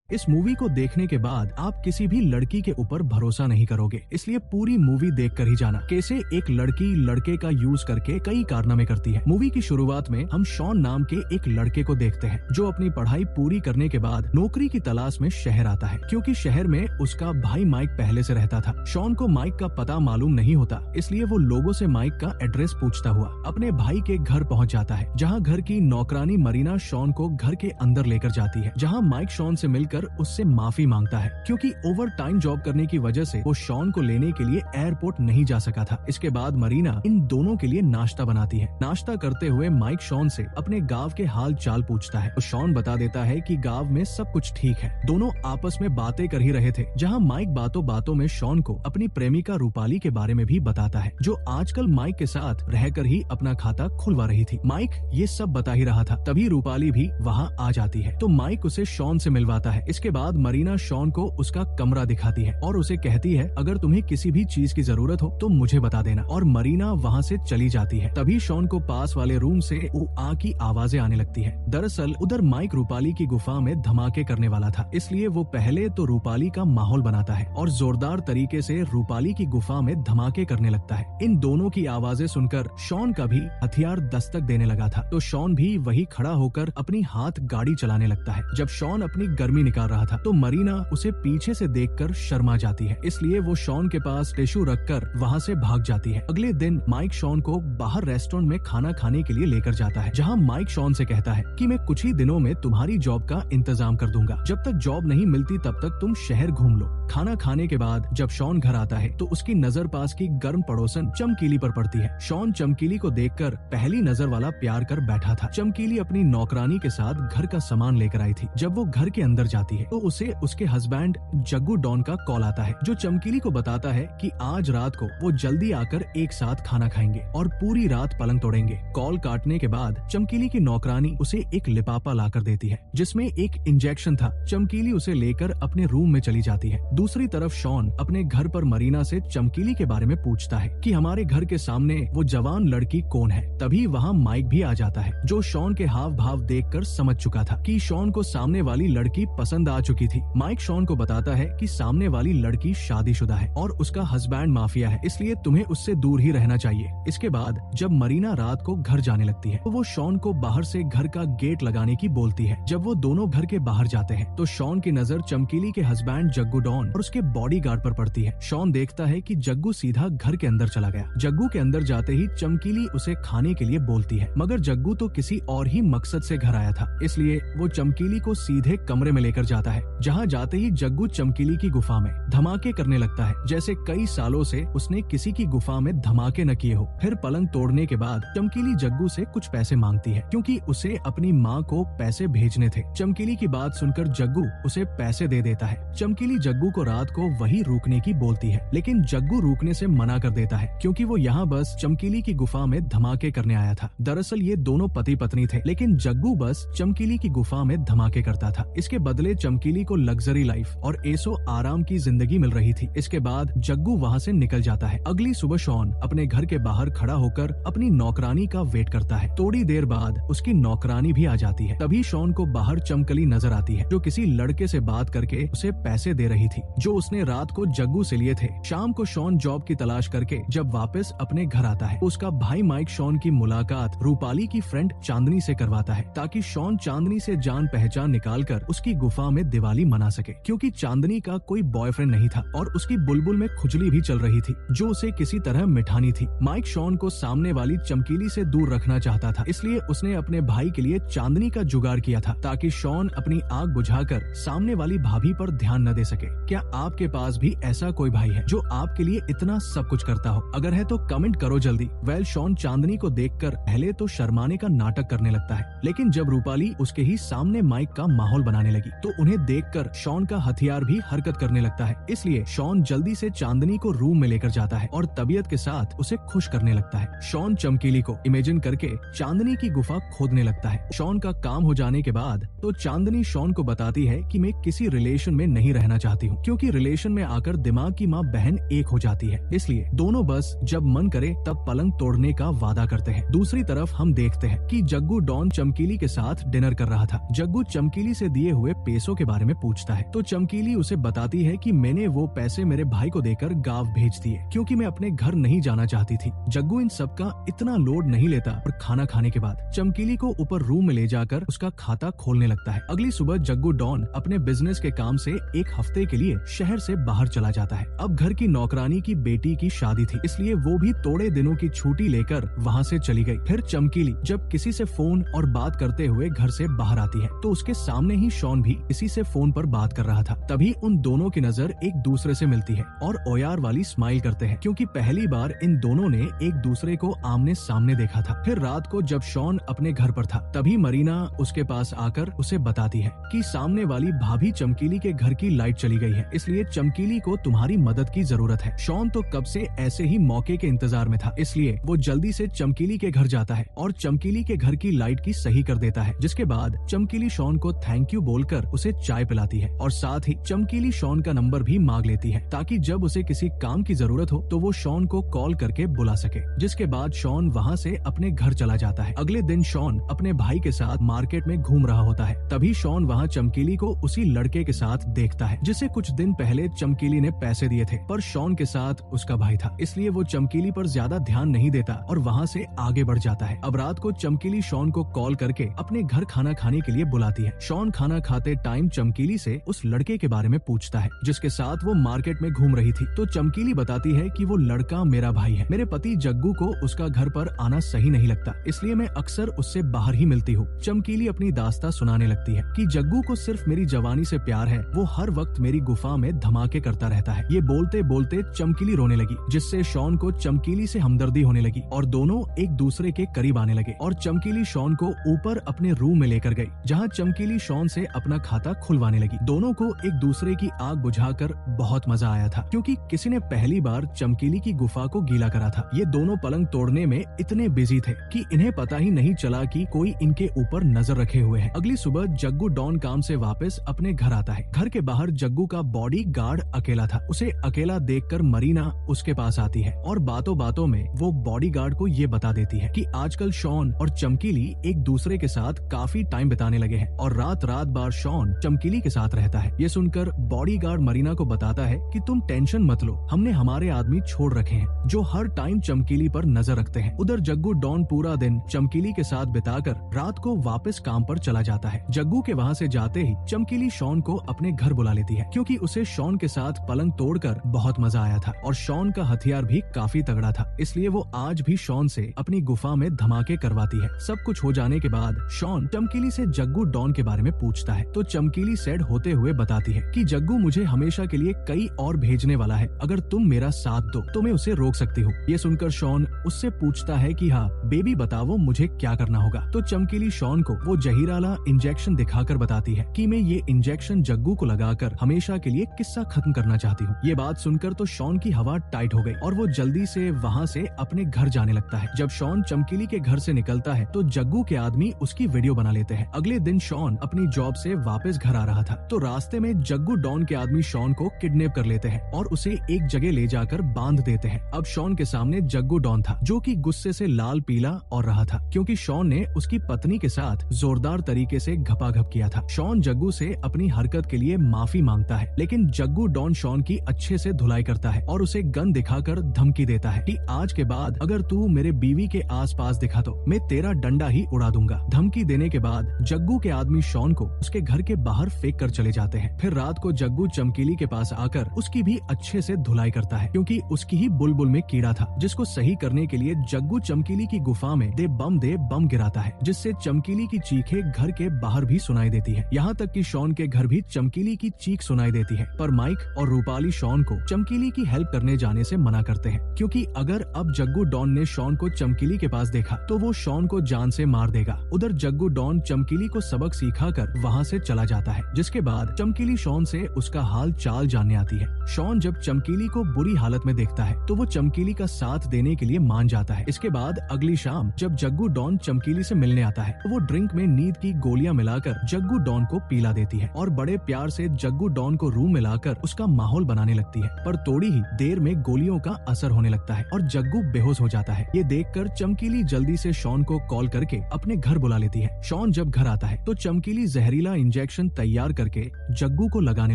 इस मूवी को देखने के बाद आप किसी भी लड़की के ऊपर भरोसा नहीं करोगे, इसलिए पूरी मूवी देखकर ही जाना कैसे एक लड़की लड़के का यूज करके कई कारनामे करती है। मूवी की शुरुआत में हम शॉन नाम के एक लड़के को देखते हैं जो अपनी पढ़ाई पूरी करने के बाद नौकरी की तलाश में शहर आता है, क्योंकि शहर में उसका भाई माइक पहले से रहता था। शॉन को माइक का पता मालूम नहीं होता, इसलिए वो लोगों से माइक का एड्रेस पूछता हुआ अपने भाई के घर पहुंच जाता है, जहां घर की नौकरानी मरीना शॉन को घर के अंदर लेकर जाती है, जहां माइक शॉन से मिलकर उससे माफी मांगता है क्योंकि ओवर टाइम जॉब करने की वजह से वो शॉन को लेने के लिए एयरपोर्ट नहीं जा सका था। इसके बाद मरीना इन दोनों के लिए नाश्ता बनाती है। नाश्ता करते हुए माइक शॉन से अपने गांव के हाल चाल पूछता है तो शॉन बता देता है कि गांव में सब कुछ ठीक है। दोनों आपस में बातें कर ही रहे थे, जहां माइक बातों बातों में शॉन को अपनी प्रेमिका रूपाली के बारे में भी बताता है, जो आजकल माइक के साथ रहकर ही अपना खाता खुलवा रही थी। माइक ये सब बता ही रहा था, तभी रूपाली भी वहाँ आ जाती है तो माइक उसे शॉन से मिलवाता है। इसके बाद मरीना शॉन को उसका कमरा दिखाती है और उसे कहती है अगर तुम्हें किसी भी चीज की जरूरत हो तो मुझे बता देना, और मरीना वहाँ से चली जाती है। तभी शॉन को पास वाले रूम से आ की आवाजें आने लगती है। दरअसल उधर माइक रूपाली की गुफा में धमाके करने वाला था, इसलिए वो पहले तो रूपाली का माहौल बनाता है और जोरदार तरीके से रूपाली की गुफा में धमाके करने लगता है। इन दोनों की आवाजें सुनकर शॉन का भी हथियार दस्तक देने लगा था, तो शॉन भी वही खड़ा होकर अपनी हाथ गाड़ी चलाने लगता है। जब शॉन अपनी गर्मी निकाल रहा था तो मरीना उसे पीछे से देखकर शर्मा जाती है, इसलिए वो शॉन के पास टिश्यू रखकर वहाँ से भाग जाती है। अगले दिन माइक शॉन को बाहर रेस्टोरेंट में खाना खाने के लिए लेकर जाता है, जहाँ माइक शॉन से कहता है कि मैं कुछ ही दिनों में तुम्हारी जॉब का इंतजाम कर दूंगा, जब तक जॉब नहीं मिलती तब तक तुम शहर घूम लो। खाना खाने के बाद जब शॉन घर आता है तो उसकी नजर पास की गर्म पड़ोसन चमकीली पर पड़ती है। शॉन चमकीली को देखकर पहली नजर वाला प्यार कर बैठा था। चमकीली अपनी नौकरानी के साथ घर का सामान लेकर आई थी। जब वो घर के अंदर जाती है तो उसे उसके हस्बैंड जग्गू डॉन का कॉल आता है, जो चमकीली को बताता है कि आज रात को वो जल्दी आकर एक साथ खाना खाएंगे और पूरी रात पलंग तोड़ेंगे। कॉल काटने के बाद चमकीली की नौकरानी उसे एक लिफाफा लाकर देती है जिसमें एक इंजेक्शन था। चमकीली उसे लेकर अपने रूम में चली जाती है। दूसरी तरफ शॉन अपने घर पर मरीना से चमकीली के बारे में पूछता है कि हमारे घर के सामने वो जवान लड़की कौन है। तभी वहाँ माइक भी आ जाता है, जो शॉन के हाव भाव देखकर समझ चुका था कि शॉन को सामने वाली लड़की पसंद आ चुकी थी। माइक शॉन को बताता है कि सामने वाली लड़की शादीशुदा है और उसका हस्बैंड माफिया है, इसलिए तुम्हें उससे दूर ही रहना चाहिए। इसके बाद जब मरीना रात को घर जाने लगती है तो वो शॉन को बाहर से घर का गेट लगाने की बोलती है। जब वो दोनों घर के बाहर जाते हैं तो शॉन की नजर चमकीली के हस्बैंड जग्गू डॉन और उसके बॉडीगार्ड पर पड़ती है। शॉन देखता है कि जग्गू सीधा घर के अंदर चला गया। जग्गू के अंदर जाते ही चमकीली उसे खाने के लिए बोलती है, मगर जग्गू तो किसी और ही मकसद से घर आया था, इसलिए वो चमकीली को सीधे कमरे में लेकर जाता है। जहाँ जाते ही जग्गू चमकीली की गुफा में धमाके करने लगता है, जैसे कई सालों से उसने किसी की गुफा में धमाके न किए हो। फिर पलंग तोड़ने के बाद चमकीली जग्गू से कुछ पैसे मांगती है, क्योंकि उसे अपनी माँ को पैसे भेजने थे। चमकीली की बात सुनकर जग्गू उसे पैसे दे देता है। चमकीली जग्गू को रात को वही रुकने की बोलती है, लेकिन जग्गू रुकने से मना कर देता है, क्योंकि वो यहाँ बस चमकीली की गुफा में धमाके करने आया था। दरअसल ये दोनों पति पत्नी थे, लेकिन जग्गू बस चमकीली की गुफा में धमाके करता था। इसके बदले चमकीली को लग्जरी लाइफ और ऐसो आराम की जिंदगी मिल रही थी। इसके बाद जग्गू वहाँ से निकल जाता है। अगली सुबह शॉन अपने घर के बाहर खड़ा होकर अपनी नौकरानी का वेट करता है। थोड़ी देर बाद उसकी नौकरानी भी आ जाती है। तभी शॉन को बाहर चमकीली नजर आती है, जो किसी लड़के से बात करके उसे पैसे दे रही थी, जो उसने रात को जग्गू से लिए थे। शाम को शॉन जॉब की तलाश करके जब वापस अपने घर आता है, उसका भाई माइक शॉन की मुलाकात रूपाली की फ्रेंड चांदनी से करवाता है, ताकि शॉन चांदनी से जान पहचान निकालकर उसकी गुफा में दिवाली मना सके, क्योंकि चांदनी का कोई बॉयफ्रेंड नहीं था और उसकी बुलबुल में खुजली भी चल रही थी, जो उसे किसी तरह मिटानी थी। माइक शॉन को सामने वाली चमकीली से दूर रखना चाहता था, इसलिए उसने अपने भाई के लिए चांदनी का जुगाड़ किया था, ताकि शॉन अपनी आग बुझाकर सामने वाली भाभी पर ध्यान न दे सके। क्या आपके पास भी ऐसा कोई भाई है जो आपके लिए इतना सब कुछ करता हो? अगर है तो कमेंट करो जल्दी। शॉन चांदनी को देखकर पहले तो शर्माने का नाटक करने लगता है, लेकिन जब रूपाली उसके ही सामने माइक का माहौल बनाने लगी तो उन्हें देखकर शॉन का हथियार भी हरकत करने लगता है। इसलिए शॉन जल्दी से चांदनी को रूम में लेकर जाता है और तबीयत के साथ उसे खुश करने लगता है। शॉन चमकीली को इमेजिन करके चांदनी की गुफा खोदने लगता है। शॉन का काम हो जाने के बाद तो चांदनी शॉन को बताती है कि मैं किसी रिलेशन में नहीं रहना चाहती हूँ, क्योंकि रिलेशन में आकर दिमाग की माँ बहन एक हो जाती है। इसलिए दोनों बस जब मन करे तब पलंग तोड़ने का वादा करते हैं। दूसरी तरफ हम देखते हैं कि जग्गू डॉन चमकीली के साथ डिनर कर रहा था। जग्गू चमकीली से दिए हुए पैसों के बारे में पूछता है तो चमकीली उसे बताती है कि मैंने वो पैसे मेरे भाई को देकर गांव भेज दिए क्योंकि मैं अपने घर नहीं जाना चाहती थी। जग्गू इन सब का इतना लोड नहीं लेता और खाना खाने के बाद चमकीली को ऊपर रूम में ले जाकर उसका खाता खोलने लगता है। अगली सुबह जग्गू डॉन अपने बिजनेस के काम से एक हफ्ते के लिए शहर से बाहर चला जाता है। अब घर की नौकरानी की बेटी की शादी थी, इसलिए वो भी थोड़े दिनों की छुट्टी लेकर वहाँ से चली गई। फिर चमकीली जब किसी से फोन और बात करते हुए घर से बाहर आती है तो उसके सामने ही शॉन भी इसी से फोन पर बात कर रहा था। तभी उन दोनों की नजर एक दूसरे से मिलती है और ओयार वाली स्माइल करते हैं क्योंकि पहली बार इन दोनों ने एक दूसरे को आमने सामने देखा था। फिर रात को जब शॉन अपने घर पर था तभी मरीना उसके पास आकर उसे बताती है कि सामने वाली भाभी चमकीली के घर की लाइट चली गई है, इसलिए चमकीली को तुम्हारी मदद की जरूरत है। शॉन तो कब से ऐसे ही मौके के इंतजार में था, इसलिए वो जल्दी से चमकीली के घर जाता है और चमकीली के घर की लाइट की सही कर देता है। जिसके बाद चमकीली शॉन को थैंक यू बोलकर उसे चाय पिलाती है और साथ ही चमकीली शॉन का नंबर भी मांग लेती है ताकि जब उसे किसी काम की जरूरत हो तो वो शॉन को कॉल करके बुला सके। जिसके बाद शॉन वहाँ से अपने घर चला जाता है। अगले दिन शॉन अपने भाई के साथ मार्केट में घूम रहा होता है, तभी शॉन वहाँ चमकीली को उसी लड़के के साथ देखता है जिसे कुछ दिन पहले चमकीली ने पैसे दिए थे, पर शॉन के साथ उसका भाई था, इसलिए वो चमकीली पर ज्यादा ध्यान नहीं देता और वहाँ से आगे बढ़ जाता है। अब रात को चमकीली शॉन को कॉल करके अपने घर खाना खाने के लिए बुलाती है। शॉन खाना खाते टाइम चमकीली से उस लड़के के बारे में पूछता है जिसके साथ वो मार्केट में घूम रही थी, तो चमकीली बताती है कि वो लड़का मेरा भाई है। मेरे पति जग्गू को उसका घर पर आना सही नहीं लगता, इसलिए मैं अक्सर उससे बाहर ही मिलती हूँ। चमकीली अपनी दास्तां सुनाने लगती है कि जग्गू को सिर्फ मेरी जवानी से प्यार है, वो हर वक्त मेरी गुफा में धमाके करता रहता है। ये बोलते बोलते चमकीली रोने लगी, जिससे शॉन को चमकीली से हमदर्दी होने लगी और दोनों एक दूसरे के करीब आने लगे और चमकीली शॉन को ऊपर अपने रूम में लेकर गई, जहाँ चमकीली शॉन से अपना खाता खुलवाने लगी। दोनों को एक दूसरे की आग बुझाकर बहुत मजा आया था क्योंकि किसी ने पहली बार चमकीली की गुफा को गीला करा था। ये दोनों पलंग तोड़ने में इतने बिजी थे कि इन्हें पता ही नहीं चला कि कोई इनके ऊपर नजर रखे हुए है। अगली सुबह जग्गू डॉन काम से वापस अपने घर आता है। घर के बाहर जग्गू का बॉडी गार्ड अकेला था। उसे अकेला देखकर मरीना उसके पास आती है और बातों बातों में वो बॉडी गार्ड को ये बता देती है कि आजकल शॉन और चमकीली एक दूसरे के साथ काफी टाइम बिताने लगे हैं और रात रात बार शॉन चमकीली के साथ रहता है। ये सुनकर बॉडी गार्ड मरीना को बताता है कि तुम टेंशन मत लो, हमने हमारे आदमी छोड़ रखे हैं जो हर टाइम चमकीली पर नजर रखते हैं। उधर जग्गू डॉन पूरा दिन चमकीली के साथ बिताकर रात को वापस काम पर चला जाता है। जग्गू के वहाँ से जाते ही चमकीली शॉन को अपने घर बुला लेती है क्योंकि उसे शॉन के साथ पलंग तोड़कर बहुत मजा आया था और शॉन का हथियार भी काफी तगड़ा था, इसलिए वो आज भी शॉन से अपनी गुफा में धमाके करवाती है। सब कुछ हो जाने के बाद शॉन चमकीली से जग्गू डॉन के बारे में पूछता है तो चमकीली सैड होते हुए बताती है कि जग्गू मुझे हमेशा के लिए कई और भेजने वाला है, अगर तुम मेरा साथ दो तो मैं उसे रोक सकती हूँ। ये सुनकर शॉन उससे पूछता है कि हाँ बेबी बताओ मुझे क्या करना होगा, तो चमकीली शॉन को वो जहीराला इंजेक्शन दिखाकर बताती है कि मैं ये इंजेक्शन जग्गू को लगाकर हमेशा के लिए किस्सा खत्म करना चाहती हूँ। ये बात सुनकर तो शॉन की हवा टाइट हो गई और वो जल्दी से वहाँ से अपने घर जाने लगता है। जब शॉन चमकीली के घर से निकलता है तो जग्गू के आदमी उसकी वीडियो बना लेते हैं। अगले दिन शॉन अपनी जॉब से वापस घर आ रहा था तो रास्ते में जग्गू डॉन के आदमी शॉन को किडनैप कर लेते हैं और उसे एक जगह ले जाकर बांध देते हैं। अब शॉन के सामने जग्गू डॉन था जो कि गुस्से से लाल पीला और रहा था क्योंकि शॉन ने उसकी पत्नी के साथ जोरदार तरीके से घपाघप किया था। शॉन जग्गू से अपनी हरकत के लिए माफी मांगता है, लेकिन जग्गू डॉन शॉन की अच्छे से धुलाई करता है और उसे गन दिखाकर धमकी देता है कि आज के बाद अगर तू मेरे बीवी के आसपास दिखा तो मैं तेरा डंडा ही उड़ा दूंगा। धमकी देने के बाद जग्गू के आदमी शॉन को उसके घर के बाहर फेंक कर चले जाते हैं। फिर रात को जग्गू चमकीली के पास आकर उसकी भी अच्छे से धुलाई करता है क्योंकि उसकी ही बुलबुल में कीड़ा था, जिसको सही करने के लिए जग्गू चमकीली की गुफा में दे बम गिराता है, जिससे चमकीली की चीखें घर के बाहर भी सुनाई देती है। यहाँ तक कि शॉन के घर भी चमकीली की चीख सुनाई देती है, पर माइक और रूपाली शॉन को चमकीली की हेल्प करने जाने से मना करते हैं क्योंकि अगर अब जग्गू डॉन ने शॉन को चमकीली के पास देखा तो वो शॉन को जान से मार देगा। उधर जग्गू डॉन चमकीली को सबक सिखाकर वहाँ से चला जाता है, जिसके बाद चमकीली शॉन से उसका हाल चाल जानने आती है। शॉन जब चमकीली को बुरी हालत में देखता है तो वो चमकीली का साथ देने के लिए मान जाता है। इसके बाद अगली शाम जब जग्गू डॉन चमकीली से मिलने आता है तो वो ड्रिंक में नींद की गोलियां मिलाकर जग्गू डॉन को पिला देती है और बड़े प्यार से जग्गू डॉन को रूम में लाकर उसका माहौल बनाने लगती है, पर थोड़ी ही देर में गोलियों का असर होने लगता है और जग्गू बेहोश हो जाता है। ये देखकर चमकीली जल्दी से शॉन को कॉल करके अपने घर बुला लेती है। शॉन जब घर आता है तो चमकीली जहरीला इंजेक्शन इंजेक्शन तैयार करके जग्गू को लगाने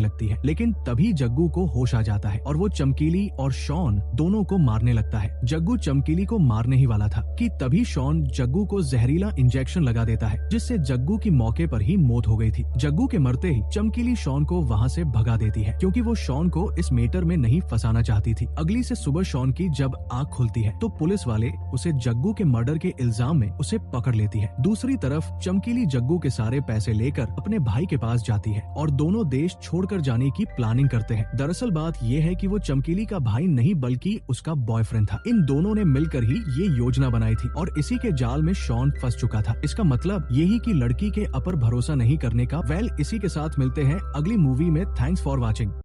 लगती है, लेकिन तभी जग्गू को होश आ जाता है और वो चमकीली और शॉन दोनों को मारने लगता है। जग्गू चमकीली को मारने ही वाला था कि तभी शॉन जग्गू को जहरीला इंजेक्शन लगा देता है, जिससे जग्गू की मौके पर ही मौत हो गई थी। जग्गू के मरते ही चमकीली शॉन को वहाँ से भगा देती है, क्योंकि वो शॉन को इस मैटर में नहीं फंसाना चाहती थी। अगली से सुबह शॉन की जब आँख खुलती है तो पुलिस वाले उसे जग्गू के मर्डर के इल्जाम में उसे पकड़ लेती है। दूसरी तरफ चमकीली जग्गू के सारे पैसे लेकर अपने भाई के पास जाती है और दोनों देश छोड़कर जाने की प्लानिंग करते हैं। दरअसल बात ये है कि वो चमकीली का भाई नहीं बल्कि उसका बॉयफ्रेंड था। इन दोनों ने मिलकर ही ये योजना बनाई थी और इसी के जाल में शॉन फंस चुका था। इसका मतलब यही कि लड़की के अपर भरोसा नहीं करने का। इसी के साथ मिलते हैं अगली मूवी में। Thanks for watching.